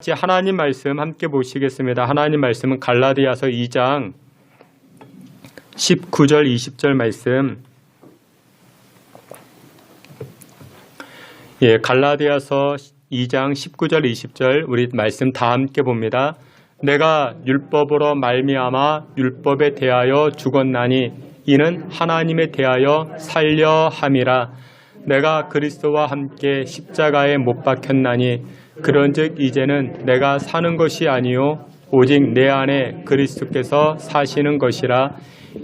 이제 하나님 말씀 함께 보시겠습니다. 하나님 말씀은 갈라디아서 2장 19절 20절 말씀. 갈라디아서 2장 19절 20절 우리 말씀 다 함께 봅니다. 내가 율법으로 말미암아 율법에 대하여 죽었나니 이는 하나님에 대하여 살려 함이라. 내가 그리스도와 함께 십자가에 못 박혔나니 그런즉 이제는 내가 사는 것이 아니요 오직 내 안에 그리스도께서 사시는 것이라.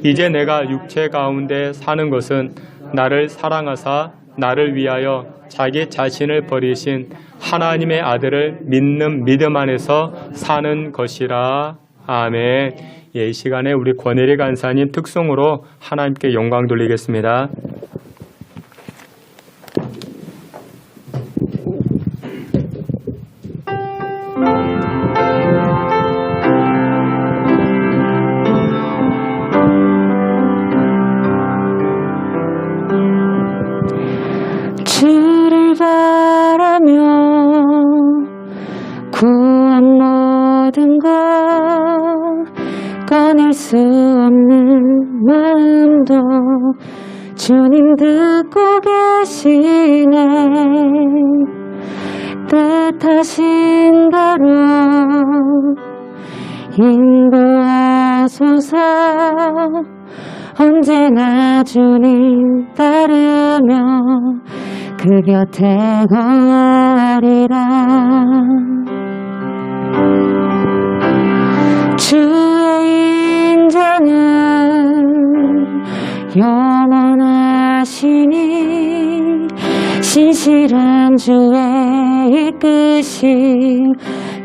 이제 내가 육체 가운데 사는 것은 나를 사랑하사 나를 위하여 자기 자신을 버리신 하나님의 아들을 믿는 믿음 안에서 사는 것이라. 아멘. 이 시간에 우리 권혜리 간사님 특송으로 하나님께 영광 돌리겠습니다. 주를 바라며 구한 모든 것 꺼낼 수 없는 마음도 주님 듣고 계시네. 뜻하신 대로 인도하소서. 언제나 주님 따르며 그 곁에 거하리라. 주의 인자는 영원하시니 신실한 주의 이끄심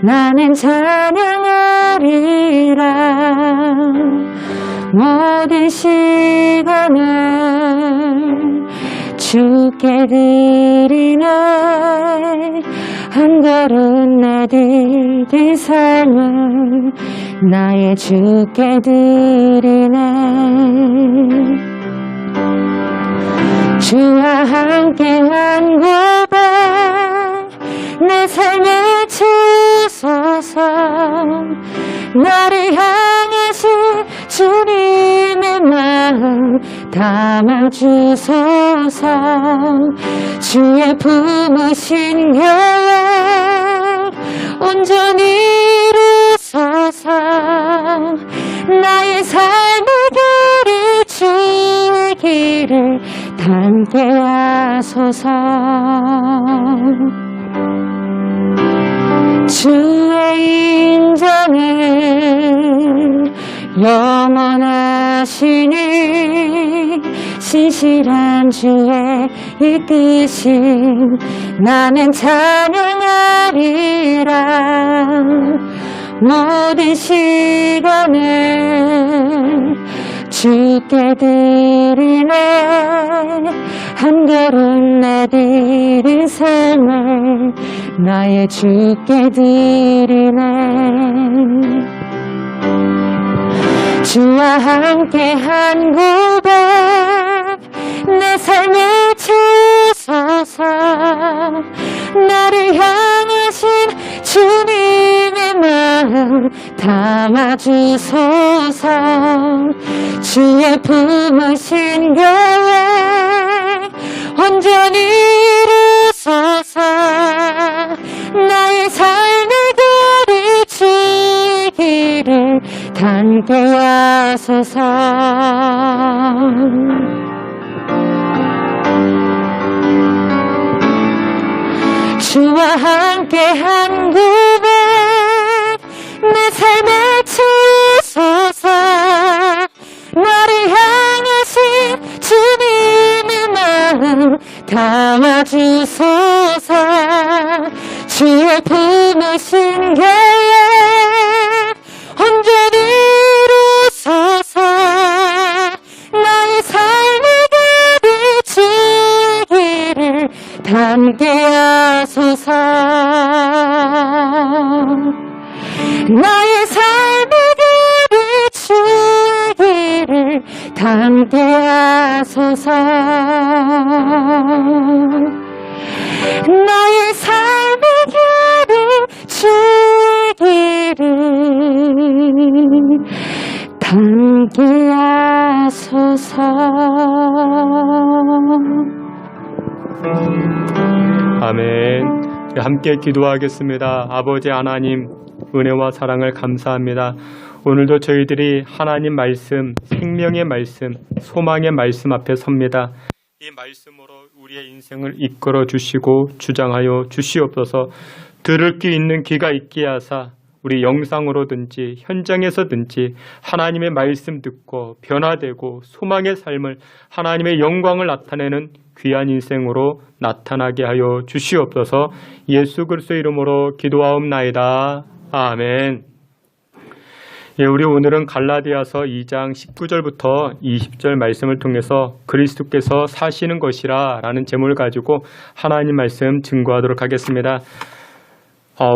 나는 찬양하리라. 모든 시간을 주께 드리네. 한 걸음 내디딘 삶을 나의 주께 드리네. 주와 함께한 고백 내 삶에 주소서. 나를 향하신 주님의 마음 담아주소서. 주의 품으신 계획 온전히 이루소서. 나의 삶의 길을 주의 길을 닮게 하소서. 주의 인자는 영원하시니 신실한 주의 이끄심 나는 찬양하리라. 모든 시간을 주께 드리네. 한 걸음 내디딘 삶을 나의 주께 드리네. 주와 함께한 고백 내 삶에 주소서. 나를 향하신 주님의 마음 담아주소서. 주의 품으신 계획 온전히 이루소서. 나의 삶의 길을 주의 길을 닮게 하소서. 주와 함께한 고백 내 삶에 주소서. 나를 향하신 주님의 마음 담아주소서. 주의 품으신 계획 온전히 이루소서. 나의 삶의 길을 주의 길을 닮게 하소서. 나의 삶의 길을 주의 길을 닮게 하소서. 나의 삶의 길을 주 아멘. 함께 기도하겠습니다. 아버지 하나님, 은혜와 사랑을 감사합니다. 오늘도 저희들이 하나님 말씀, 생명의 말씀, 소망의 말씀 앞에 섭니다. 이 말씀으로 우리의 인생을 이끌어 주시고 주장하여 주시옵소서. 들을 귀 있는 귀가 있게 하사 우리 영상으로든지 현장에서든지 하나님의 말씀 듣고 변화되고 소망의 삶을, 하나님의 영광을 나타내는 귀한 인생으로 나타나게 하여 주시옵소서. 예수 그리스도의 이름으로 기도하옵나이다. 아멘. 예, 우리 오늘은 갈라디아서 2장 19절부터 20절 말씀을 통해서 그리스도께서 사시는 것이라 라는 제목을 가지고 하나님 말씀 증거하도록 하겠습니다.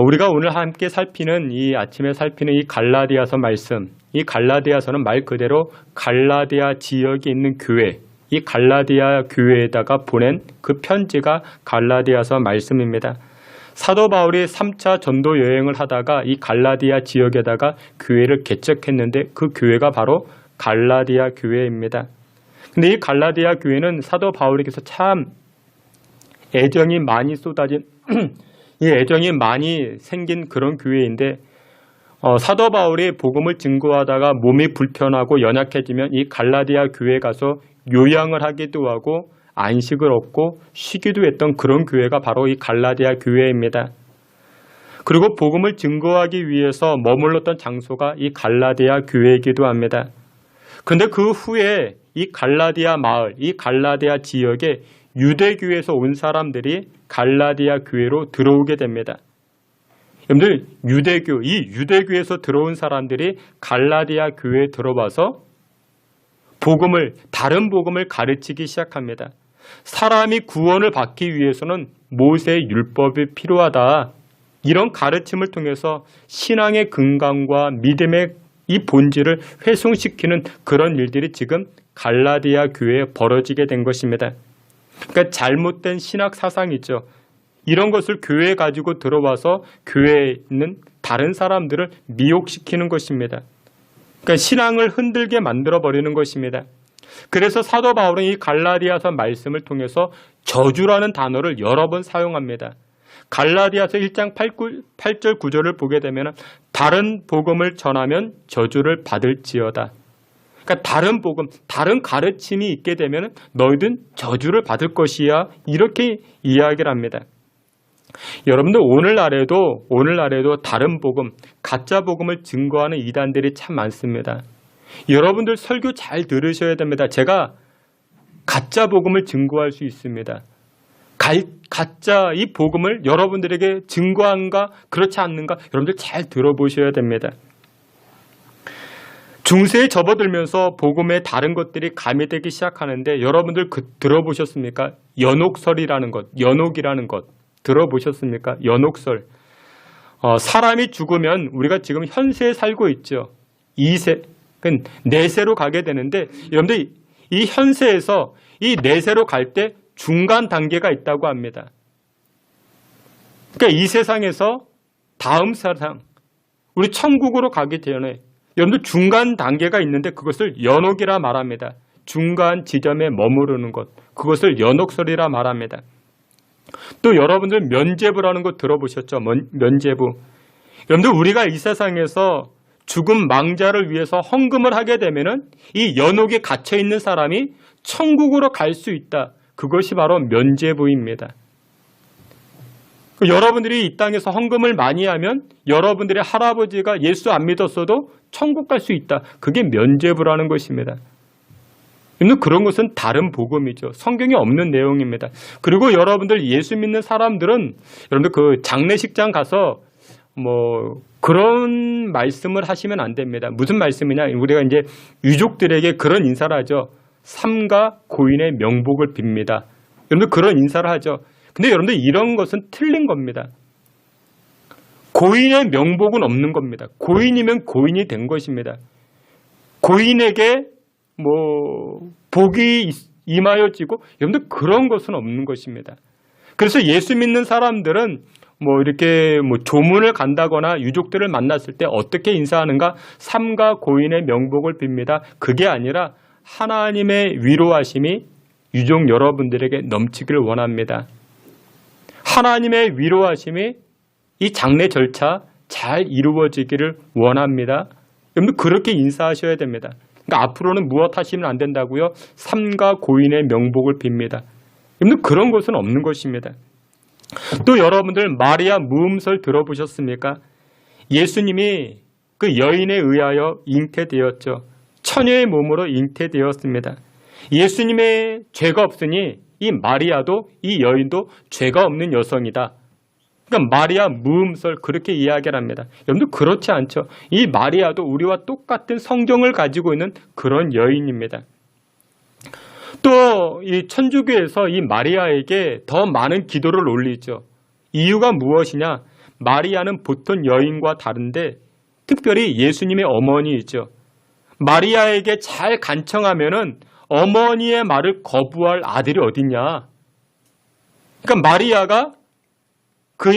우리가 오늘 함께 살피는 아침에 살피는 이 갈라디아서 말씀, 이 갈라디아서는 말 그대로 갈라디아 지역에 있는 교회, 이 갈라디아 교회에다가 보낸 그 편지가 갈라디아서 말씀입니다. 사도 바울이 3차 전도 여행을 하다가 이 갈라디아 지역에다가 교회를 개척했는데 그 교회가 바로 갈라디아 교회입니다. 근데 이 갈라디아 교회는 사도 바울에게서 참 애정이 많이 쏟아진 이 애정이 많이 생긴 그런 교회인데 사도 바울이 복음을 증거하다가 몸이 불편하고 연약해지면 이 갈라디아 교회에 가서 요양을 하기도 하고 안식을 얻고 쉬기도 했던 그런 교회가 바로 이 갈라디아 교회입니다. 그리고 복음을 증거하기 위해서 머물렀던 장소가 이 갈라디아 교회이기도 합니다. 그런데 그 후에 이 갈라디아 마을, 이 갈라디아 지역에 유대교에서 온 사람들이 갈라디아 교회로 들어오게 됩니다. 여러분들 이 유대교에서 들어온 사람들이 갈라디아 교회에 들어와서 다른 복음을 가르치기 시작합니다. 사람이 구원을 받기 위해서는 모세의 율법이 필요하다. 이런 가르침을 통해서 신앙의 근간과 믿음의 이 본질을 훼손시키는 그런 일들이 지금 갈라디아 교회에 벌어지게 된 것입니다. 그러니까 잘못된 신학 사상이죠. 이런 것을 교회에 가지고 들어와서 교회에 있는 다른 사람들을 미혹시키는 것입니다. 그러니까 신앙을 흔들게 만들어버리는 것입니다. 그래서 사도 바울은 이 갈라디아서 말씀을 통해서 저주라는 단어를 여러 번 사용합니다. 갈라디아서 1장 8절 9절을 보게 되면 다른 복음을 전하면 저주를 받을지어다. 그러니까 다른 복음, 다른 가르침이 있게 되면 너희들은 저주를 받을 것이야. 이렇게 이야기를 합니다. 여러분들 오늘날에도 다른 복음, 가짜 복음을 증거하는 이단들이 참 많습니다. 여러분들 설교 잘 들으셔야 됩니다. 제가 가짜 복음을 증거할 수 있습니다. 가짜 이 복음을 여러분들에게 증거한가 그렇지 않는가 여러분들 잘 들어보셔야 됩니다. 중세에 접어들면서 복음에 다른 것들이 가미되기 시작하는데 여러분들 들어보셨습니까? 연옥설이라는 것, 연옥이라는 것 들어보셨습니까? 연옥설. 사람이 죽으면 우리가 지금 현세에 살고 있죠. 2세, 내세로 가게 되는데 여러분들 이 현세에서 이 내세로 갈 때 중간 단계가 있다고 합니다. 그러니까 이 세상에서 다음 세상, 우리 천국으로 가기 전에 여러분들 중간 단계가 있는데 그것을 연옥이라 말합니다. 중간 지점에 머무르는 것, 그것을 연옥설이라 말합니다. 또 여러분들 면죄부라는 거 들어보셨죠? 면죄부. 여러분들 우리가 이 세상에서 죽은 망자를 위해서 헌금을 하게 되면은 이 연옥에 갇혀 있는 사람이 천국으로 갈 수 있다. 그것이 바로 면죄부입니다. 여러분들이 이 땅에서 헌금을 많이 하면 여러분들의 할아버지가 예수 안 믿었어도 천국 갈 수 있다. 그게 면죄부라는 것입니다. 그런 것은 다른 복음이죠. 성경에 없는 내용입니다. 그리고 여러분들 예수 믿는 사람들은 여러분들 그 장례식장 가서 그런 말씀을 하시면 안 됩니다. 무슨 말씀이냐? 우리가 이제 유족들에게 그런 인사를 하죠. 삼가 고인의 명복을 빕니다. 여러분들 그런 인사를 하죠. 근데 여러분들 이런 것은 틀린 겁니다. 고인의 명복은 없는 겁니다. 고인이면 고인이 된 것입니다. 고인에게 복이 임하여지고 여러분들 그런 것은 없는 것입니다. 그래서 예수 믿는 사람들은 이렇게 조문을 간다거나 유족들을 만났을 때 어떻게 인사하는가? 삼가 고인의 명복을 빕니다. 그게 아니라 하나님의 위로하심이 유족 여러분들에게 넘치기를 원합니다. 하나님의 위로하심이 이 장례 절차 잘 이루어지기를 원합니다. 여러분들 그렇게 인사하셔야 됩니다. 그러니까 앞으로는 무엇 하시면 안 된다고요? 삼가 고인의 명복을 빕니다. 여러분들 그런 것은 없는 것입니다. 또 여러분들 마리아 무음설 들어보셨습니까? 예수님이 그 여인에 의하여 잉태되었죠. 처녀의 몸으로 잉태되었습니다. 예수님의 죄가 없으니 이 마리아도 이 여인도 죄가 없는 여성이다. 그러니까 마리아 무음설 그렇게 이야기를 합니다. 여러분들 그렇지 않죠. 이 마리아도 우리와 똑같은 성경을 가지고 있는 그런 여인입니다. 또 이 천주교에서 이 마리아에게 더 많은 기도를 올리죠. 이유가 무엇이냐? 마리아는 보통 여인과 다른데 특별히 예수님의 어머니이죠. 마리아에게 잘 간청하면은 어머니의 말을 거부할 아들이 어딨냐? 그러니까 마리아가 그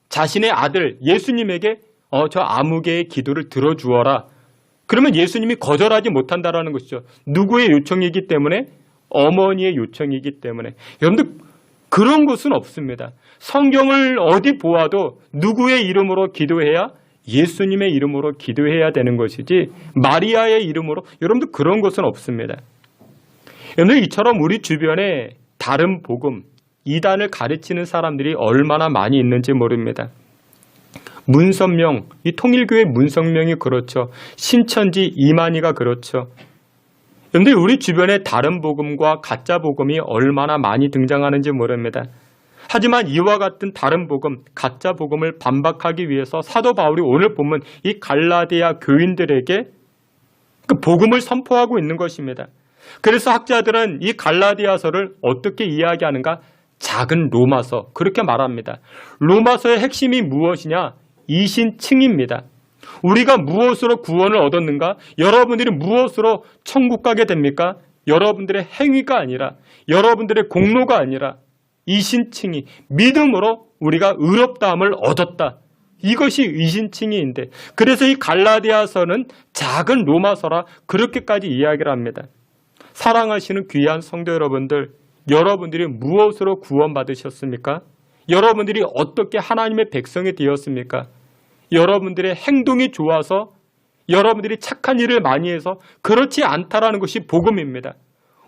자신의 아들 예수님에게 저 아무개의 기도를 들어주어라. 그러면 예수님이 거절하지 못한다라는 것이죠. 누구의 요청이기 때문에? 어머니의 요청이기 때문에. 여러분들 그런 것은 없습니다. 성경을 어디 보아도 누구의 이름으로 기도해야? 예수님의 이름으로 기도해야 되는 것이지 마리아의 이름으로 여러분들 그런 것은 없습니다. 여러분들 이처럼 우리 주변에 다른 복음, 이단을 가르치는 사람들이 얼마나 많이 있는지 모릅니다. 문선명, 이 통일교회 문선명이 그렇죠. 신천지 이만희가 그렇죠. 그런데 우리 주변에 다른 복음과 가짜 복음이 얼마나 많이 등장하는지 모릅니다. 하지만 이와 같은 다른 복음, 가짜 복음을 반박하기 위해서 사도 바울이 오늘 보면 이 갈라디아 교인들에게 그 복음을 선포하고 있는 것입니다. 그래서 학자들은 이 갈라디아서를 어떻게 이야기하는가? 작은 로마서 그렇게 말합니다. 로마서의 핵심이 무엇이냐? 이신칭입니다. 우리가 무엇으로 구원을 얻었는가? 여러분들이 무엇으로 천국 가게 됩니까? 여러분들의 행위가 아니라 여러분들의 공로가 아니라 이신칭이 믿음으로 우리가 의롭다함을 얻었다. 이것이 이신칭의인데 그래서 이 갈라디아서는 작은 로마서라 그렇게까지 이야기를 합니다. 사랑하시는 귀한 성도 여러분들, 여러분들이 무엇으로 구원받으셨습니까? 여러분들이 어떻게 하나님의 백성이 되었습니까? 여러분들의 행동이 좋아서 여러분들이 착한 일을 많이 해서 그렇지 않다라는 것이 복음입니다.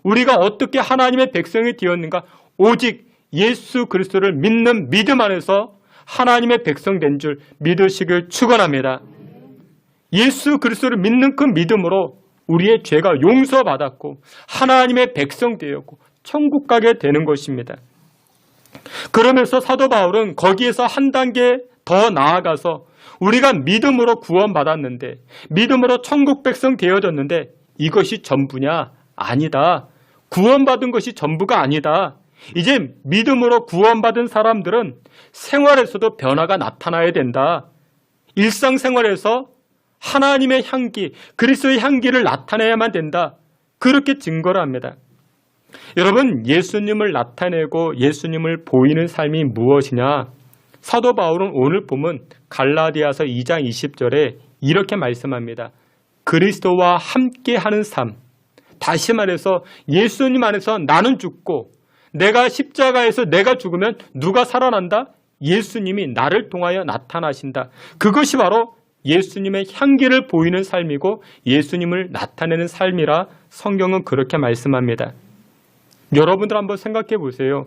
우리가 어떻게 하나님의 백성이 되었는가? 오직 예수 그리스도를 믿는 믿음 안에서 하나님의 백성 된 줄 믿으시길 축원합니다. 예수 그리스도를 믿는 그 믿음으로 우리의 죄가 용서받았고 하나님의 백성 되었고 천국 가게 되는 것입니다. 그러면서 사도 바울은 거기에서 한 단계 더 나아가서 우리가 믿음으로 구원받았는데 믿음으로 천국 백성 되어졌는데 이것이 전부냐? 아니다. 구원받은 것이 전부가 아니다. 이제 믿음으로 구원받은 사람들은 생활에서도 변화가 나타나야 된다. 일상생활에서 하나님의 향기, 그리스도의 향기를 나타내야만 된다. 그렇게 증거를 합니다. 여러분, 예수님을 나타내고 예수님을 보이는 삶이 무엇이냐? 사도 바울은 오늘 보면 갈라디아서 2장 20절에 이렇게 말씀합니다. 그리스도와 함께하는 삶. 다시 말해서 예수님 안에서 나는 죽고 내가 십자가에서 내가 죽으면 누가 살아난다? 예수님이 나를 통하여 나타나신다. 그것이 바로 예수님의 향기를 보이는 삶이고 예수님을 나타내는 삶이라 성경은 그렇게 말씀합니다. 여러분들 한번 생각해 보세요.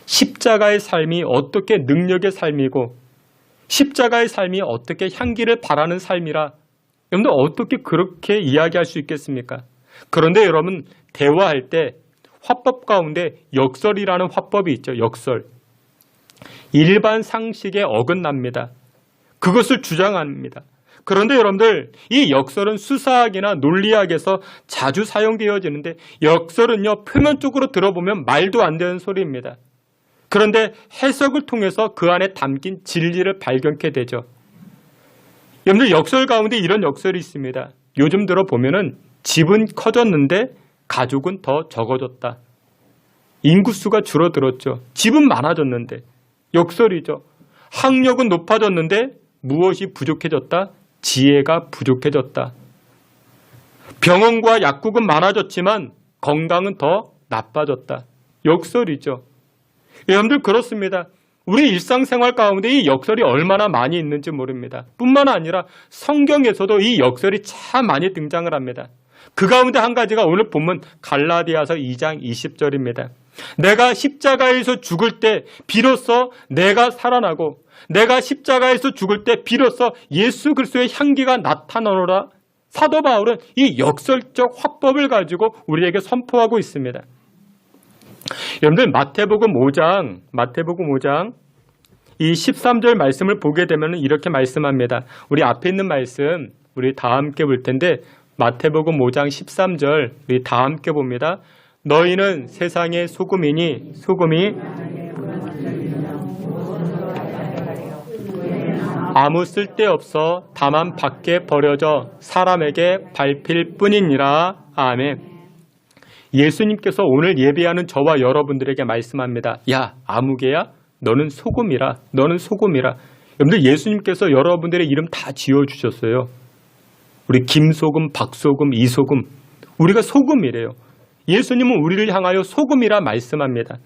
십자가의 삶이 어떻게 능력의 삶이고 십자가의 삶이 어떻게 향기를 바라는 삶이라 여러분들 어떻게 그렇게 이야기할 수 있겠습니까? 그런데 여러분 대화할 때 화법 가운데 역설이라는 화법이 있죠. 역설. 일반 상식에 어긋납니다. 그것을 주장합니다. 그런데 여러분들 이 역설은 수사학이나 논리학에서 자주 사용되어지는데 역설은요 표면적으로 들어보면 말도 안 되는 소리입니다. 그런데 해석을 통해서 그 안에 담긴 진리를 발견케 되죠. 여러분들 역설 가운데 이런 역설이 있습니다. 요즘 들어보면은 집은 커졌는데 가족은 더 적어졌다. 인구수가 줄어들었죠. 집은 많아졌는데 역설이죠. 학력은 높아졌는데 무엇이 부족해졌다? 지혜가 부족해졌다. 병원과 약국은 많아졌지만 건강은 더 나빠졌다. 역설이죠. 여러분들 그렇습니다. 우리 일상생활 가운데 이 역설이 얼마나 많이 있는지 모릅니다. 뿐만 아니라 성경에서도 이 역설이 참 많이 등장을 합니다. 그 가운데 한 가지가 오늘 본문 갈라디아서 2장 20절입니다. 내가 십자가에서 죽을 때 비로소 내가 살아나고 내가 십자가에서 죽을 때 비로소 예수 그리스도의 향기가 나타나노라. 사도 바울은 이 역설적 화법을 가지고 우리에게 선포하고 있습니다. 여러분들 마태복음 5장 이 13절 말씀을 보게 되면 이렇게 말씀합니다. 우리 앞에 있는 말씀 우리 다 함께 볼 텐데 마태복음 5장 13절 우리 다 함께 봅니다. 너희는 세상의 소금이니 소금이 아무 쓸데없어 다만 밖에 버려져 사람에게 밟힐 뿐이니라. 아멘. 예수님께서 오늘 예배하는 저와 여러분들에게 말씀합니다. 야, 아무개야, 너는 소금이라. 너는 소금이라. 여러분들 예수님께서 여러분들의 이름 다 지어주셨어요. 우리 김소금, 박소금, 이소금. 우리가 소금이래요. 예수님은 우리를 향하여 소금이라 말씀합니다.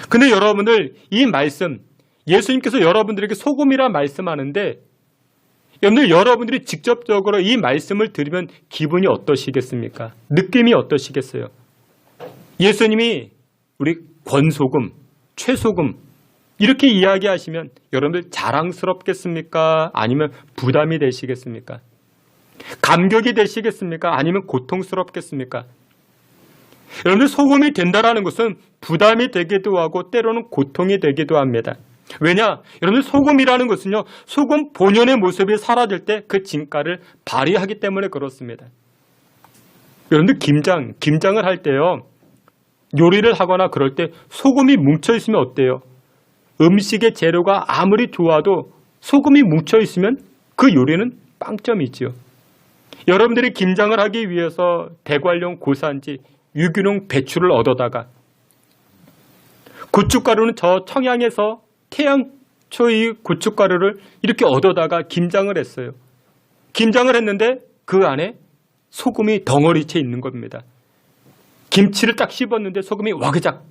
근데 여러분들 이 말씀, 예수님께서 여러분들에게 소금이라 말씀하는데 여러분들 여러분들이 직접적으로 이 말씀을 들으면 기분이 어떠시겠습니까? 느낌이 어떠시겠어요? 예수님이 우리 권소금, 최소금 이렇게 이야기하시면 여러분들 자랑스럽겠습니까? 아니면 부담이 되시겠습니까? 감격이 되시겠습니까? 아니면 고통스럽겠습니까? 여러분들 소금이 된다라는 것은 부담이 되기도 하고 때로는 고통이 되기도 합니다. 왜냐? 여러분들 소금이라는 것은요, 소금 본연의 모습이 사라질 때 그 진가를 발휘하기 때문에 그렇습니다. 여러분들 김장을 할 때요, 요리를 하거나 그럴 때 소금이 뭉쳐있으면 어때요? 음식의 재료가 아무리 좋아도 소금이 뭉쳐있으면 그 요리는 빵점이지요. 여러분들이 김장을 하기 위해서 대관령 고사인지 유기농 배추를 얻어다가 고춧가루는 저 청양에서 태양초의 고춧가루를 이렇게 얻어다가 김장을 했어요. 김장을 했는데 그 안에 소금이 덩어리째 있는 겁니다. 김치를 딱 씹었는데 소금이 와그작.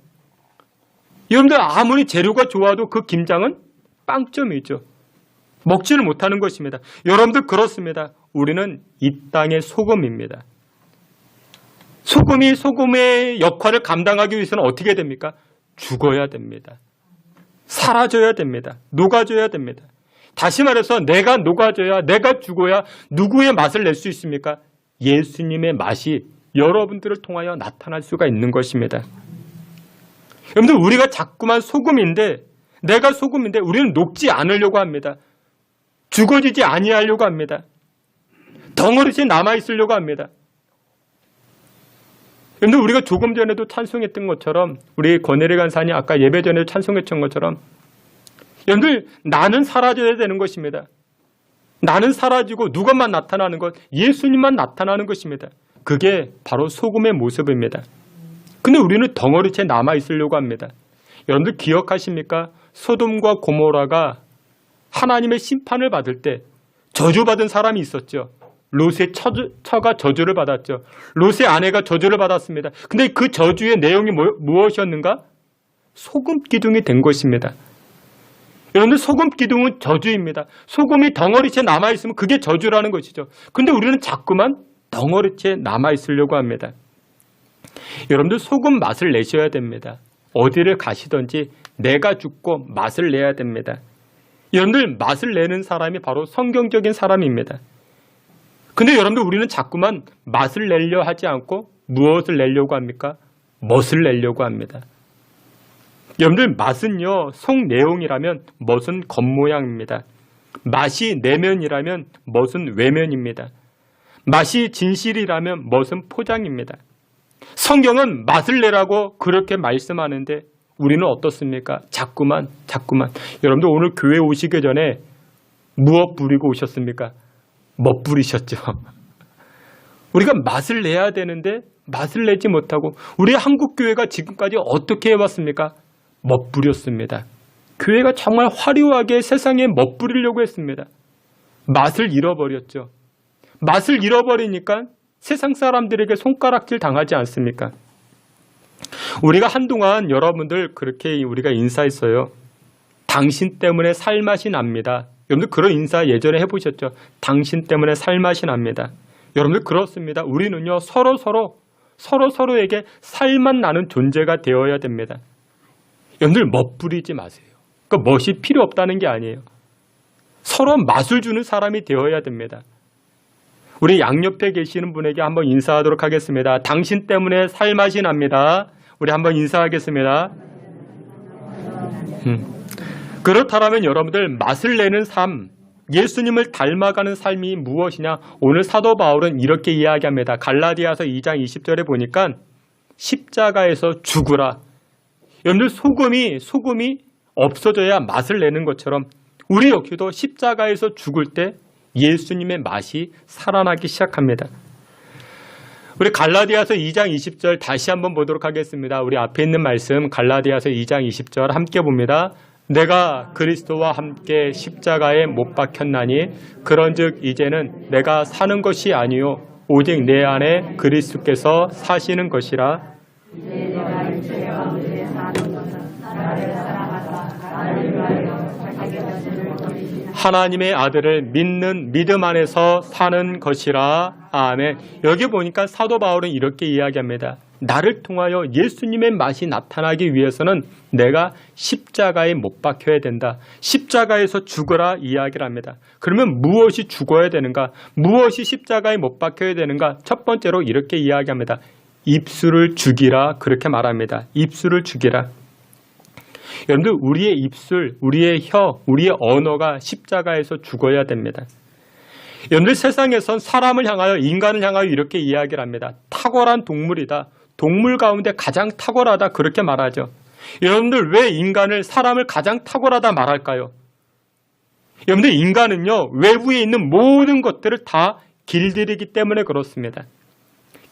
여러분들 아무리 재료가 좋아도 그 김장은 빵점이죠. 먹지를 못하는 것입니다. 여러분들 그렇습니다. 우리는 이 땅의 소금입니다. 소금이 소금의 역할을 감당하기 위해서는 어떻게 됩니까? 죽어야 됩니다. 사라져야 됩니다. 녹아져야 됩니다. 다시 말해서 내가 녹아져야, 내가 죽어야 누구의 맛을 낼 수 있습니까? 예수님의 맛이 여러분들을 통하여 나타날 수가 있는 것입니다. 여러분들 우리가 자꾸만 소금인데, 내가 소금인데 우리는 녹지 않으려고 합니다. 죽어지지 아니하려고 합니다. 덩어리째 남아있으려고 합니다. 그런데 우리가 조금 전에도 찬송했던 것처럼 우리 권혜리 간사님 아까 예배 전에도 찬송했던 것처럼 여러분들 나는 사라져야 되는 것입니다. 나는 사라지고 누가만 나타나는 것, 예수님만 나타나는 것입니다. 그게 바로 소금의 모습입니다. 근데 우리는 덩어리째 남아있으려고 합니다. 여러분들 기억하십니까? 소돔과 고모라가 하나님의 심판을 받을 때 저주받은 사람이 있었죠. 롯의 처가 저주를 받았죠. 롯의 아내가 저주를 받았습니다. 근데 그 저주의 내용이 무엇이었는가? 소금 기둥이 된 것입니다. 여러분들 소금 기둥은 저주입니다. 소금이 덩어리째 남아있으면 그게 저주라는 것이죠. 근데 우리는 자꾸만 덩어리째 남아있으려고 합니다. 여러분들 소금 맛을 내셔야 됩니다. 어디를 가시든지 내가 죽고 맛을 내야 됩니다. 여러분들 맛을 내는 사람이 바로 성경적인 사람입니다. 근데 여러분들 우리는 자꾸만 맛을 내려 하지 않고 무엇을 내려고 합니까? 멋을 내려고 합니다. 여러분들 맛은요, 속 내용이라면 멋은 겉모양입니다. 맛이 내면이라면 멋은 외면입니다. 맛이 진실이라면 멋은 포장입니다. 성경은 맛을 내라고 그렇게 말씀하는데 우리는 어떻습니까? 자꾸만. 여러분들 오늘 교회 오시기 전에 무엇 부리고 오셨습니까? 멋부리셨죠. 우리가 맛을 내야 되는데 맛을 내지 못하고 우리 한국교회가 지금까지 어떻게 해왔습니까? 멋부렸습니다. 교회가 정말 화려하게 세상에 멋부리려고 했습니다. 맛을 잃어버렸죠. 맛을 잃어버리니까 세상 사람들에게 손가락질 당하지 않습니까? 우리가 한동안 여러분들 그렇게 우리가 인사했어요. 당신 때문에 살맛이 납니다. 여러분들 그런 인사 예전에 해보셨죠? 당신 때문에 살맛이 납니다. 여러분들 그렇습니다. 우리는요 서로에게 살맛 나는 존재가 되어야 됩니다. 여러분들 멋부리지 마세요. 그 멋이 필요 없다는 게 아니에요. 서로 맛을 주는 사람이 되어야 됩니다. 우리 양옆에 계시는 분에게 한번 인사하도록 하겠습니다. 당신 때문에 살맛이 납니다. 우리 한번 인사하겠습니다. 그렇다면 여러분들 맛을 내는 삶, 예수님을 닮아가는 삶이 무엇이냐? 오늘 사도 바울은 이렇게 이야기합니다. 갈라디아서 2장 20절에 보니까 십자가에서 죽으라. 여러분들 소금이 없어져야 맛을 내는 것처럼 우리 역시도 십자가에서 죽을 때 예수님의 맛이 살아나기 시작합니다. 우리 갈라디아서 2장 20절 다시 한번 보도록 하겠습니다. 우리 앞에 있는 말씀 갈라디아서 2장 20절 함께 봅니다. 내가 그리스도와 함께 십자가에 못 박혔나니 그런즉 이제는 내가 사는 것이 아니요 오직 내 안에 그리스도께서 사시는 것이라. 하나님의 아들을 믿는 믿음 안에서 사는 것이라. 아멘. 여기 보니까 사도 바울은 이렇게 이야기합니다. 나를 통하여 예수님의 맛이 나타나기 위해서는 내가 십자가에 못 박혀야 된다. 십자가에서 죽어라 이야기를 합니다. 그러면 무엇이 죽어야 되는가? 무엇이 십자가에 못 박혀야 되는가? 첫 번째로 이렇게 이야기합니다. 입술을 죽이라 그렇게 말합니다. 입술을 죽이라. 여러분들 우리의 입술, 우리의 혀, 우리의 언어가 십자가에서 죽어야 됩니다. 여러분들 세상에선 사람을 향하여 인간을 향하여 이렇게 이야기를 합니다. 탁월한 동물이다. 동물 가운데 가장 탁월하다 그렇게 말하죠. 여러분들 왜 인간을 사람을 가장 탁월하다 말할까요? 여러분들 인간은요 외부에 있는 모든 것들을 다 길들이기 때문에 그렇습니다.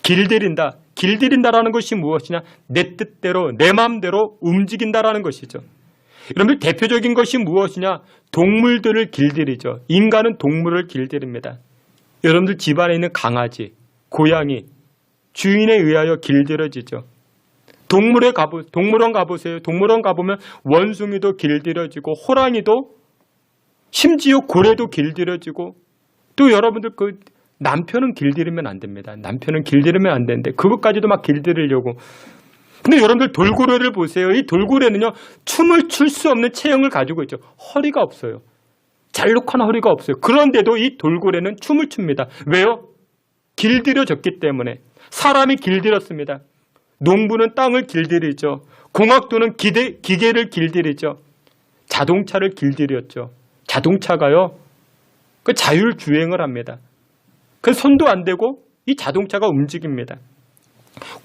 길들인다라는 것이 무엇이냐? 내 뜻대로 내 마음대로 움직인다라는 것이죠. 여러분들 대표적인 것이 무엇이냐? 동물들을 길들이죠. 인간은 동물을 길들입니다. 여러분들 집안에 있는 강아지, 고양이 주인에 의하여 길들여지죠. 동물원 가보세요. 동물원 가보면 원숭이도 길들여지고 호랑이도 심지어 고래도 길들여지고 또 여러분들 남편은 길들이면 안 됩니다. 남편은 길들이면 안 되는데 그것까지도 막 길들이려고. 근데 여러분들 돌고래를 보세요. 이 돌고래는요 춤을 출 수 없는 체형을 가지고 있죠. 허리가 없어요. 잘록한 허리가 없어요. 그런데도 이 돌고래는 춤을 춥니다. 왜요? 길들여졌기 때문에. 사람이 길들였습니다. 농부는 땅을 길들이죠. 공학도는 기계를 길들이죠. 자동차를 길들였죠. 자동차가요 그 자율주행을 합니다. 그 손도 안 대고 이 자동차가 움직입니다.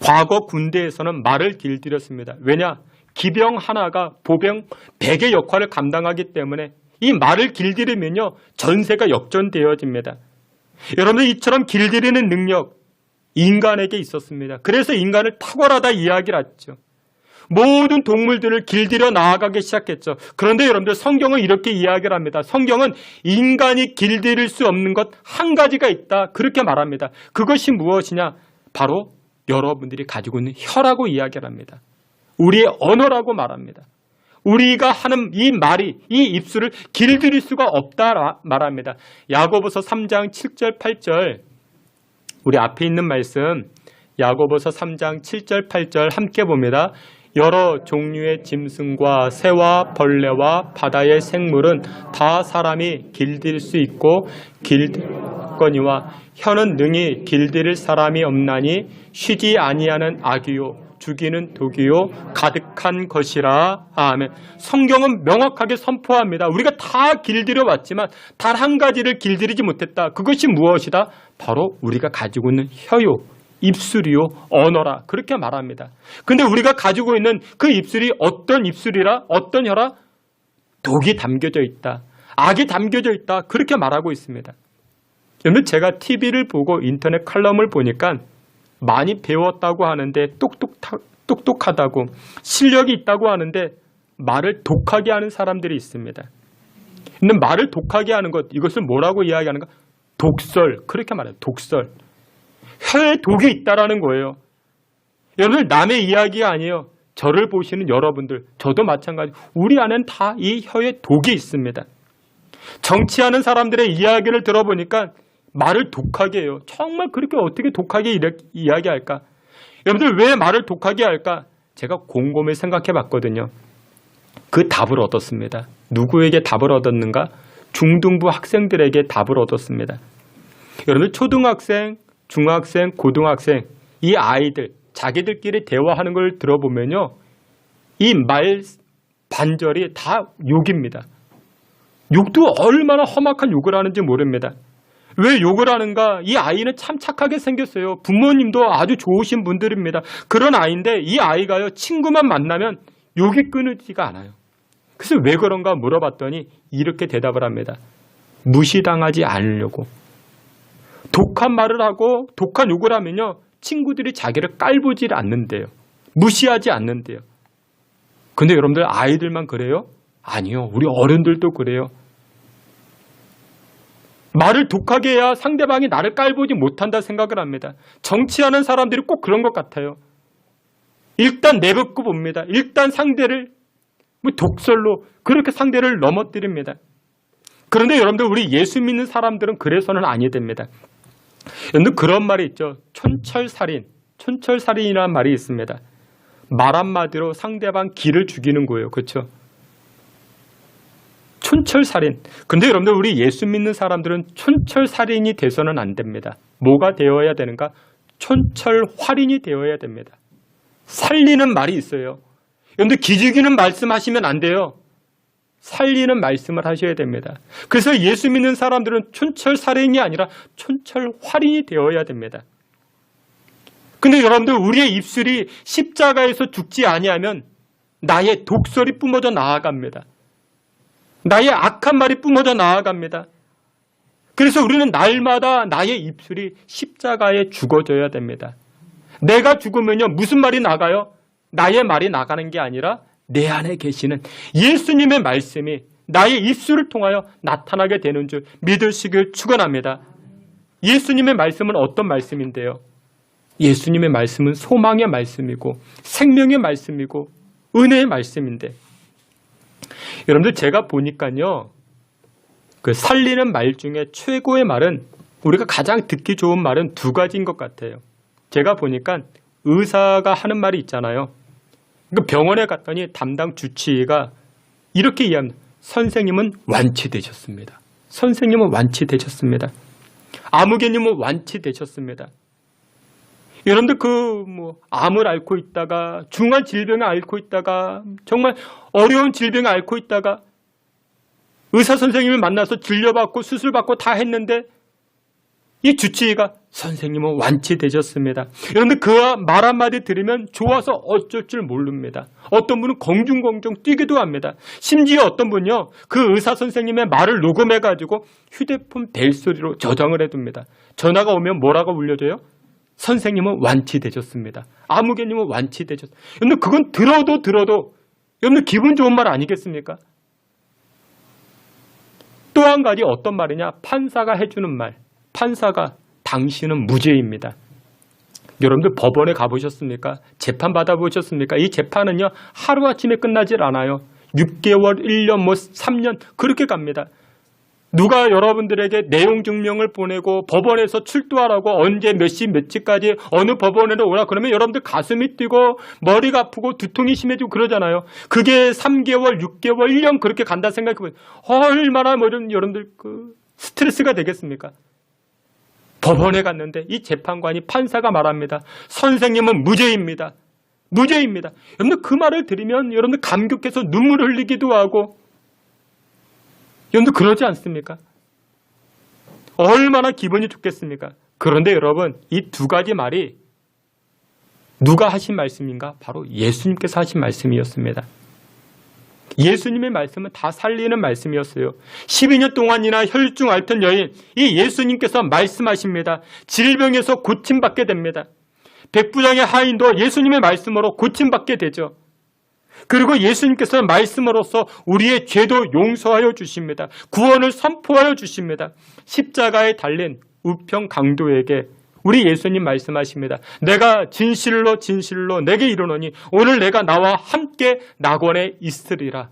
과거 군대에서는 말을 길들였습니다. 왜냐? 기병 하나가 보병 100의 역할을 감당하기 때문에 이 말을 길들이면요 전세가 역전되어집니다. 여러분들 이처럼 길들이는 능력 인간에게 있었습니다. 그래서 인간을 탁월하다 이야기를 하죠. 모든 동물들을 길들여 나아가기 시작했죠. 그런데 여러분들 성경은 이렇게 이야기를 합니다. 성경은 인간이 길들일 수 없는 것 한 가지가 있다. 그렇게 말합니다. 그것이 무엇이냐? 바로 여러분들이 가지고 있는 혀라고 이야기를 합니다. 우리의 언어라고 말합니다. 우리가 하는 이 말이 이 입술을 길들일 수가 없다 말합니다. 야고보서 3장 7절 8절 우리 앞에 있는 말씀 야고보서 3장 7절 8절 함께 봅니다. 여러 종류의 짐승과 새와 벌레와 바다의 생물은 다 사람이 길들일 수 있고 길거니와 혀는 능히 길들일 사람이 없나니 쉬지 아니하는 악이요 죽이는 독이요 가득한 것이라. 아멘. 성경은 명확하게 선포합니다. 우리가 다 길들여 왔지만 단 한 가지를 길들이지 못했다. 그것이 무엇이다? 바로 우리가 가지고 있는 혀요. 입술이요, 언어라. 그렇게 말합니다. 근데 우리가 가지고 있는 그 입술이 어떤 입술이라, 어떤 혀라? 독이 담겨져 있다. 악이 담겨져 있다. 그렇게 말하고 있습니다. 여러분, 제가 TV를 보고 인터넷 칼럼을 보니까 많이 배웠다고 하는데 똑똑하다고 실력이 있다고 하는데 말을 독하게 하는 사람들이 있습니다. 근데 말을 독하게 하는 것, 이것을 뭐라고 이야기하는가? 독설. 그렇게 말해요. 독설. 혀에 독이 있다라는 거예요. 여러분들 남의 이야기가 아니에요. 저를 보시는 여러분들, 저도 마찬가지. 우리 안에는 다 이 혀에 독이 있습니다. 정치하는 사람들의 이야기를 들어보니까 말을 독하게 해요. 정말 그렇게 어떻게 독하게 이야기할까? 여러분들 왜 말을 독하게 할까? 제가 곰곰이 생각해 봤거든요. 그 답을 얻었습니다. 누구에게 답을 얻었는가? 중등부 학생들에게 답을 얻었습니다. 여러분들 초등학생, 중학생, 고등학생 이 아이들 자기들끼리 대화하는 걸 들어보면요. 이 말 반절이 다 욕입니다. 욕도 얼마나 험악한 욕을 하는지 모릅니다. 왜 욕을 하는가? 이 아이는 참 착하게 생겼어요. 부모님도 아주 좋으신 분들입니다. 그런 아이인데 이 아이가요. 친구만 만나면 욕이 끊이지가 않아요. 그래서 왜 그런가 물어봤더니 이렇게 대답을 합니다. 무시당하지 않으려고. 독한 말을 하고 독한 욕을 하면요. 친구들이 자기를 깔보질 않는데요. 무시하지 않는데요. 근데 여러분들 아이들만 그래요? 아니요. 우리 어른들도 그래요. 말을 독하게 해야 상대방이 나를 깔보지 못한다 생각을 합니다. 정치하는 사람들이 꼭 그런 것 같아요. 일단 내뱉고 봅니다. 일단 상대를 독설로 그렇게 상대를 넘어뜨립니다. 그런데 여러분들 우리 예수 믿는 사람들은 그래서는 아니 됩니다. 여러분들 그런 말이 있죠. 촌철살인. 촌철살인이라는 말이 있습니다. 말 한마디로 상대방 기를 죽이는 거예요. 그렇죠? 촌철살인. 근데 여러분들 우리 예수 믿는 사람들은 촌철살인이 돼서는 안 됩니다. 뭐가 되어야 되는가? 촌철활인이 되어야 됩니다. 살리는 말이 있어요. 여러분들 기죽이는 말씀하시면 안 돼요. 살리는 말씀을 하셔야 됩니다. 그래서 예수 믿는 사람들은 촌철살인이 아니라 촌철활인이 되어야 됩니다. 근데 여러분들 우리의 입술이 십자가에서 죽지 아니하면 나의 독설이 뿜어져 나아갑니다. 나의 악한 말이 뿜어져 나아갑니다. 그래서 우리는 날마다 나의 입술이 십자가에 죽어져야 됩니다. 내가 죽으면요 무슨 말이 나가요? 나의 말이 나가는 게 아니라 내 안에 계시는 예수님의 말씀이 나의 입술을 통하여 나타나게 되는 줄 믿으시길 축원합니다. 예수님의 말씀은 어떤 말씀인데요? 예수님의 말씀은 소망의 말씀이고 생명의 말씀이고 은혜의 말씀인데 여러분들 제가 보니까요 그 살리는 말 중에 최고의 말은 우리가 가장 듣기 좋은 말은 두 가지인 것 같아요. 제가 보니까 의사가 하는 말이 있잖아요. 그 병원에 갔더니 담당 주치의가 이렇게 이야기합니다. 선생님은 완치되셨습니다. 선생님은 완치되셨습니다. 아무개님은 완치되셨습니다. 여러분들 암을 앓고 있다가 중한 질병을 앓고 있다가 정말 어려운 질병을 앓고 있다가 의사 선생님을 만나서 진료받고 수술받고 다 했는데 이 주치의가 선생님은 완치되셨습니다. 여러분들 그 말 한마디 들으면 좋아서 어쩔 줄 모릅니다. 어떤 분은 공중공중 뛰기도 합니다. 심지어 어떤 분요 그 의사 선생님의 말을 녹음해가지고 휴대폰 벨소리로 저장을 해둡니다. 전화가 오면 뭐라고 울려줘요? 선생님은 완치되셨습니다. 아무개님은 완치되셨습니다. 여러분들 그건 들어도 여러분들 기분 좋은 말 아니겠습니까? 또 한 가지 어떤 말이냐? 판사가 해주는 말. 판사가 당신은 무죄입니다. 여러분들 법원에 가보셨습니까? 재판 받아보셨습니까? 이 재판은요 하루아침에 끝나질 않아요. 6개월, 1년, 3년 그렇게 갑니다. 누가 여러분들에게 내용 증명을 보내고 법원에서 출두하라고 언제 몇 시 며칠까지 어느 법원으로 오라 그러면 여러분들 가슴이 뛰고 머리가 아프고 두통이 심해지고 그러잖아요. 그게 3개월, 6개월, 1년 그렇게 간다 생각해보세요. 얼마나 여러분들 스트레스가 되겠습니까? 법원에 갔는데 이 재판관이 판사가 말합니다. 선생님은 무죄입니다. 무죄입니다. 여러분들 그 말을 들으면 여러분들 감격해서 눈물을 흘리기도 하고 여러분들 그러지 않습니까? 얼마나 기분이 좋겠습니까? 그런데 여러분 이 두 가지 말이 누가 하신 말씀인가? 바로 예수님께서 하신 말씀이었습니다. 예수님의 말씀은 다 살리는 말씀이었어요. 12년 동안이나 혈중 앓던 여인 이 예수님께서 말씀하십니다. 질병에서 고침받게 됩니다. 백부장의 하인도 예수님의 말씀으로 고침받게 되죠. 그리고 예수님께서 말씀으로써 우리의 죄도 용서하여 주십니다. 구원을 선포하여 주십니다. 십자가에 달린 우평 강도에게 우리 예수님 말씀하십니다. 내가 진실로 진실로 내게 이르노니 오늘 내가 나와 함께 낙원에 있으리라.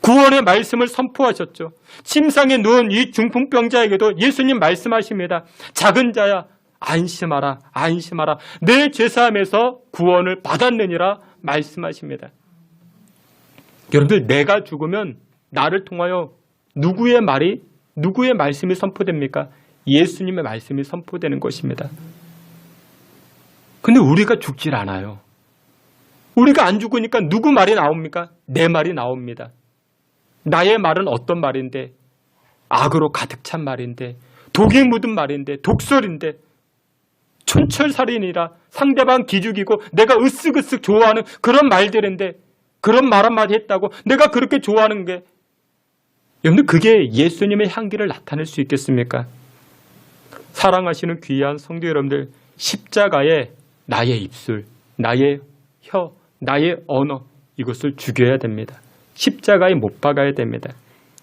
구원의 말씀을 선포하셨죠. 침상에 누운 이 중풍병자에게도 예수님 말씀하십니다. 작은 자야 안심하라 안심하라 내 죄사함에서 구원을 받았느니라 말씀하십니다. 여러분들 내가 죽으면 나를 통하여 누구의 말씀이 선포됩니까? 예수님의 말씀이 선포되는 것입니다. 근데 우리가 죽질 않아요. 우리가 안 죽으니까 누구 말이 나옵니까? 내 말이 나옵니다. 나의 말은 어떤 말인데? 악으로 가득 찬 말인데, 독이 묻은 말인데, 독설인데, 촌철살인이라 상대방 기죽이고 내가 으쓱으쓱 좋아하는 그런 말들인데 그런 말 한마디 했다고 내가 그렇게 좋아하는 게 여러분들 그게 예수님의 향기를 나타낼 수 있겠습니까? 사랑하시는 귀한 성도 여러분들, 십자가에 나의 입술, 나의 혀, 나의 언어 이것을 죽여야 됩니다. 십자가에 못 박아야 됩니다.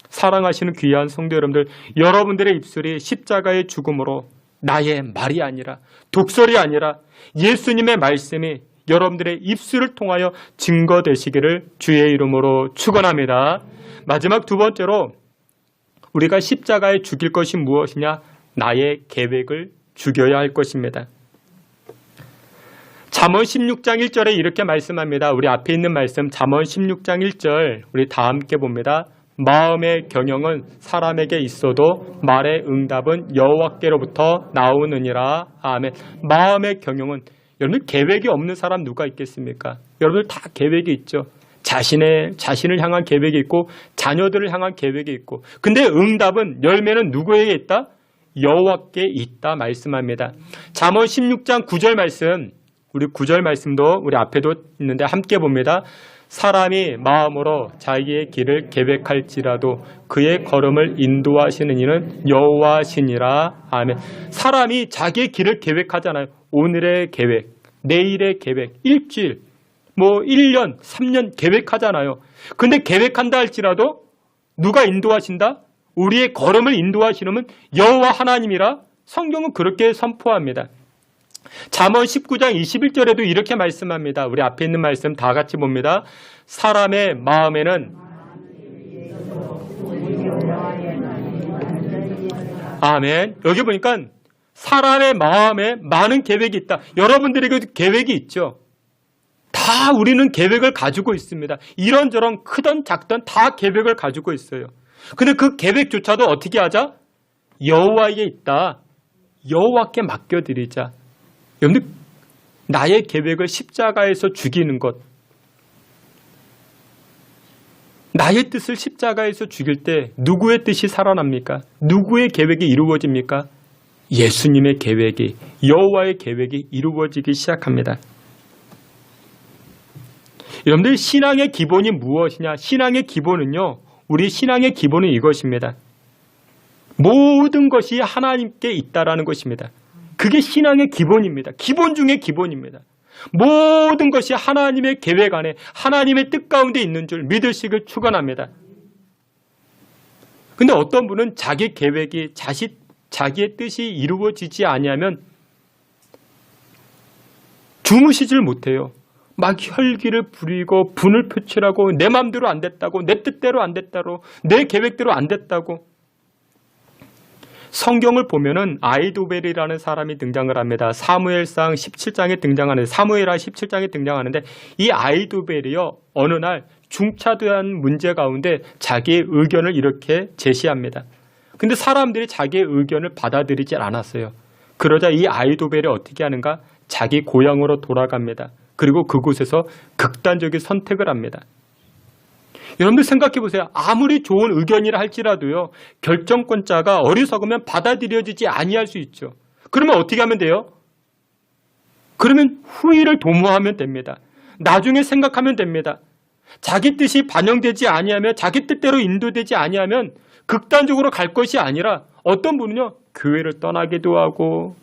사랑하시는 귀한 성도 여러분들, 여러분들의 입술이 십자가의 죽음으로 나의 말이 아니라 독설이 아니라 예수님의 말씀이 여러분들의 입술을 통하여 증거되시기를 주의 이름으로 축원합니다. 마지막 두 번째로 우리가 십자가에 죽일 것이 무엇이냐? 나의 계획을 죽여야 할 것입니다. 잠언 16장 1절에 이렇게 말씀합니다. 우리 앞에 있는 말씀 잠언 16장 1절 우리 다 함께 봅니다. 마음의 경영은 사람에게 있어도 말의 응답은 여호와께로부터 나오느니라. 아멘. 마음의 경영은 여러분 계획이 없는 사람 누가 있겠습니까? 여러분들 다 계획이 있죠. 자신을 향한 계획이 있고 자녀들을 향한 계획이 있고 근데 응답은 열매는 누구에게 있다? 여호와께 있다 말씀합니다. 잠언 16장 9절 말씀 우리 9절 말씀도 우리 앞에도 있는데 함께 봅니다. 사람이 마음으로 자기의 길을 계획할지라도 그의 걸음을 인도하시는 이는 여호와시니라. 아멘. 사람이 자기의 길을 계획하잖아요. 오늘의 계획, 내일의 계획, 일주일, 1년, 3년 계획하잖아요. 근데 계획한다 할지라도 누가 인도하신다? 우리의 걸음을 인도하시는 분 여호와 하나님이라 성경은 그렇게 선포합니다. 잠언 19장 21절에도 이렇게 말씀합니다. 우리 앞에 있는 말씀 다 같이 봅니다. 사람의 마음에는 아멘. 여기 보니까 사람의 마음에 많은 계획이 있다. 여러분들에게도 계획이 있죠. 다 우리는 계획을 가지고 있습니다. 이런저런 크던 작던 다 계획을 가지고 있어요. 근데 그 계획조차도 어떻게 하자? 여호와에게 있다. 여호와께 맡겨드리자. 여러분들 나의 계획을 십자가에서 죽이는 것, 나의 뜻을 십자가에서 죽일 때 누구의 뜻이 살아납니까? 누구의 계획이 이루어집니까? 예수님의 계획이, 여호와의 계획이 이루어지기 시작합니다. 여러분들 신앙의 기본이 무엇이냐? 신앙의 기본은요, 우리 신앙의 기본은 이것입니다. 모든 것이 하나님께 있다라는 것입니다. 그게 신앙의 기본입니다. 기본 중에 기본입니다. 모든 것이 하나님의 계획 안에 하나님의 뜻 가운데 있는 줄 믿으시길 축원합니다. 근데 어떤 분은 자기 계획이 자기의 뜻이 이루어지지 아니하면 주무시질 못해요. 막 혈기를 부리고 분을 표출하고 내 마음대로 안 됐다고, 내 뜻대로 안 됐다고, 내 계획대로 안 됐다고. 성경을 보면은 아히도벨이라는 사람이 등장을 합니다. 사무엘상 17장에 등장하는데, 사무엘하 17장에 등장하는데 이 아히도벨이요 어느 날 중차대한 문제 가운데 자기의 의견을 이렇게 제시합니다. 근데 사람들이 자기의 의견을 받아들이지 않았어요. 그러자 이 아히도벨이 어떻게 하는가? 자기 고향으로 돌아갑니다. 그리고 그곳에서 극단적인 선택을 합니다. 여러분들 생각해 보세요. 아무리 좋은 의견이라 할지라도요, 결정권자가 어리석으면 받아들여지지 아니할 수 있죠. 그러면 어떻게 하면 돼요? 그러면 후회를 도모하면 됩니다. 나중에 생각하면 됩니다. 자기 뜻이 반영되지 아니하면, 자기 뜻대로 인도되지 아니하면 극단적으로 갈 것이 아니라 어떤 분은요, 교회를 떠나기도 하고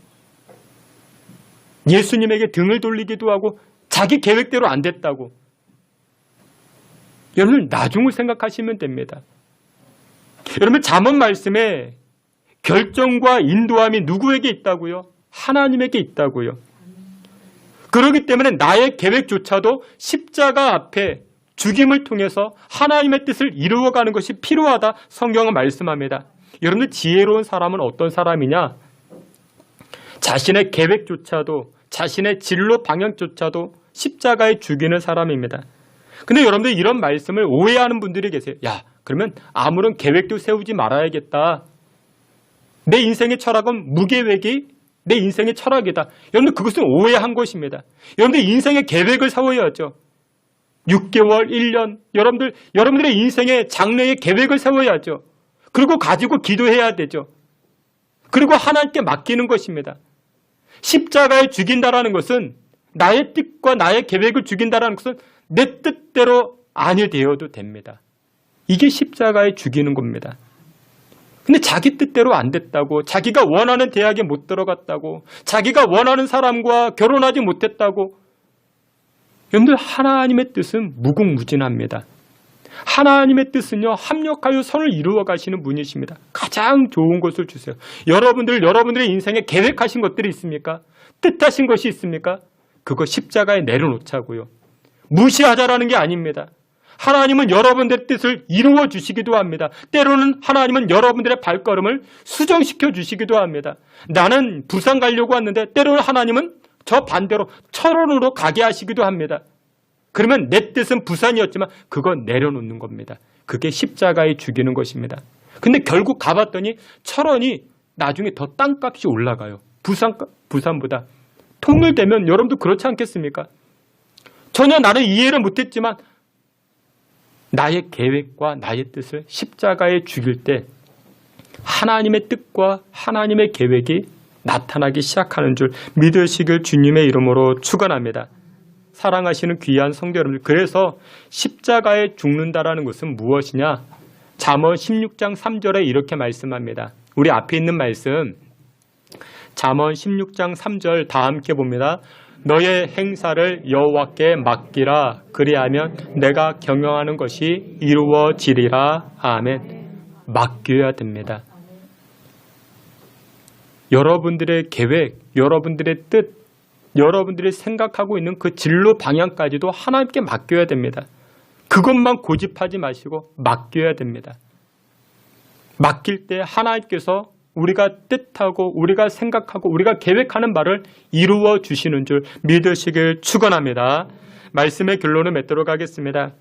예수님에게 등을 돌리기도 하고 자기 계획대로 안 됐다고. 여러분 나중을 생각하시면 됩니다. 여러분 잠언 말씀에 결정과 인도함이 누구에게 있다고요? 하나님에게 있다고요. 그렇기 때문에 나의 계획조차도 십자가 앞에 죽임을 통해서 하나님의 뜻을 이루어가는 것이 필요하다 성경은 말씀합니다. 여러분들 지혜로운 사람은 어떤 사람이냐? 자신의 계획조차도 자신의 진로 방향조차도 십자가에 죽이는 사람입니다. 근데 여러분들 이런 말씀을 오해하는 분들이 계세요. 야, 그러면 아무런 계획도 세우지 말아야겠다. 내 인생의 철학은 무계획이 내 인생의 철학이다. 여러분들 그것은 오해한 것입니다. 여러분들 인생의 계획을 세워야죠. 6개월, 1년, 여러분들의 인생의 장래의 계획을 세워야죠. 그리고 가지고 기도해야 되죠. 그리고 하나님께 맡기는 것입니다. 십자가에 죽인다라는 것은 나의 뜻과 나의 계획을 죽인다라는 것은 내 뜻대로 아니 되어도 됩니다. 이게 십자가에 죽이는 겁니다. 근데 자기 뜻대로 안 됐다고, 자기가 원하는 대학에 못 들어갔다고, 자기가 원하는 사람과 결혼하지 못했다고. 여러분들 하나님의 뜻은 무궁무진합니다. 하나님의 뜻은요, 합력하여 선을 이루어 가시는 분이십니다. 가장 좋은 것을 주세요. 여러분들의 인생에 계획하신 것들이 있습니까? 뜻하신 것이 있습니까? 그거 십자가에 내려놓자고요. 무시하자라는 게 아닙니다. 하나님은 여러분들의 뜻을 이루어 주시기도 합니다. 때로는 하나님은 여러분들의 발걸음을 수정시켜 주시기도 합니다. 나는 부산 가려고 왔는데 때로는 하나님은 저 반대로 철원으로 가게 하시기도 합니다. 그러면 내 뜻은 부산이었지만 그건 내려놓는 겁니다. 그게 십자가에 죽이는 것입니다. 근데 결국 가봤더니 철원이 나중에 더 땅값이 올라가요. 부산보다. 통일되면 여러분도 그렇지 않겠습니까? 전혀 나는 이해를 못했지만 나의 계획과 나의 뜻을 십자가에 죽일 때 하나님의 뜻과 하나님의 계획이 나타나기 시작하는 줄 믿으시길 주님의 이름으로 축원합니다. 사랑하시는 귀한 성도 여러분들, 그래서 십자가에 죽는다라는 것은 무엇이냐? 잠언 16장 3절에 이렇게 말씀합니다. 우리 앞에 있는 말씀 잠언 16장 3절 다 함께 봅니다. 너의 행사를 여호와께 맡기라. 그리하면 내가 경영하는 것이 이루어지리라. 아멘. 맡겨야 됩니다. 여러분들의 계획, 여러분들의 뜻, 여러분들이 생각하고 있는 그 진로 방향까지도 하나님께 맡겨야 됩니다. 그것만 고집하지 마시고 맡겨야 됩니다. 맡길 때 하나님께서 우리가 뜻하고 우리가 생각하고 우리가 계획하는 바를 이루어 주시는 줄 믿으시길 축원합니다. 말씀의 결론을 맺도록 하겠습니다.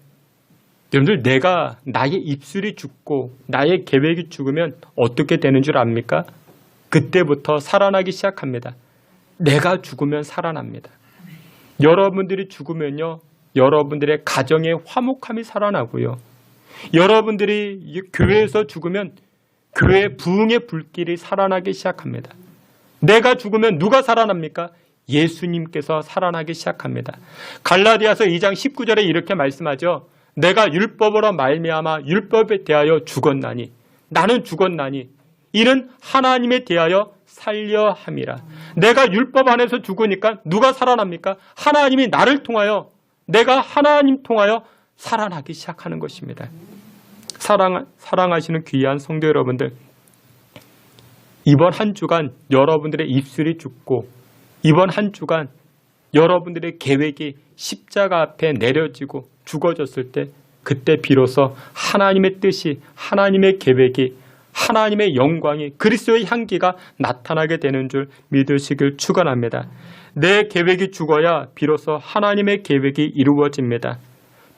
여러분들, 내가 나의 입술이 죽고 나의 계획이 죽으면 어떻게 되는 줄 압니까? 그때부터 살아나기 시작합니다. 내가 죽으면 살아납니다. 여러분들이 죽으면요, 여러분들의 가정의 화목함이 살아나고요. 여러분들이 교회에서 죽으면 교회의 부흥의 불길이 살아나기 시작합니다. 내가 죽으면 누가 살아납니까? 예수님께서 살아나기 시작합니다. 갈라디아서 2장 19절에 이렇게 말씀하죠. 내가 율법으로 말미암아 율법에 대하여 죽었나니, 나는 죽었나니 이는 하나님에 대하여 살려 함이라. 내가 율법 안에서 죽으니까 누가 살아납니까? 하나님이 나를 통하여, 내가 하나님 통하여 살아나기 시작하는 것입니다. 사랑하시는 귀한 성도 여러분들, 이번 한 주간 여러분들의 입술이 죽고 이번 한 주간 여러분들의 계획이 십자가 앞에 내려지고 죽어졌을 때, 그때 비로소 하나님의 뜻이, 하나님의 계획이, 하나님의 영광이, 그리스도의 향기가 나타나게 되는 줄 믿으시길 축원합니다. 내 계획이 죽어야 비로소 하나님의 계획이 이루어집니다.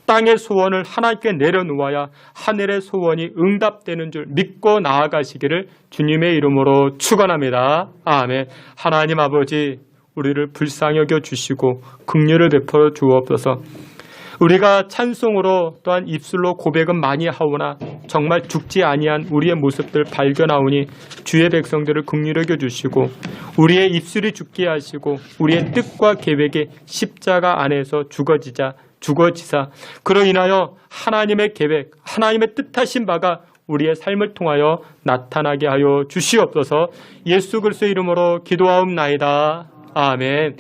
땅의 소원을 하나님께 내려놓아야 하늘의 소원이 응답되는 줄 믿고 나아가시기를 주님의 이름으로 축원합니다. 아멘. 하나님 아버지, 우리를 불쌍히 여겨 주시고 긍휼을 베풀어 주옵소서. 우리가 찬송으로 또한 입술로 고백은 많이 하오나 정말 죽지 아니한 우리의 모습들 발견하오니 주의 백성들을 긍휼히 여겨 주시고 우리의 입술이 죽게 하시고 우리의 뜻과 계획이 십자가 안에서 죽어지사 그로 인하여 하나님의 계획, 하나님의 뜻하신 바가 우리의 삶을 통하여 나타나게 하여 주시옵소서. 예수 그리스도의 이름으로 기도하옵나이다. 아멘.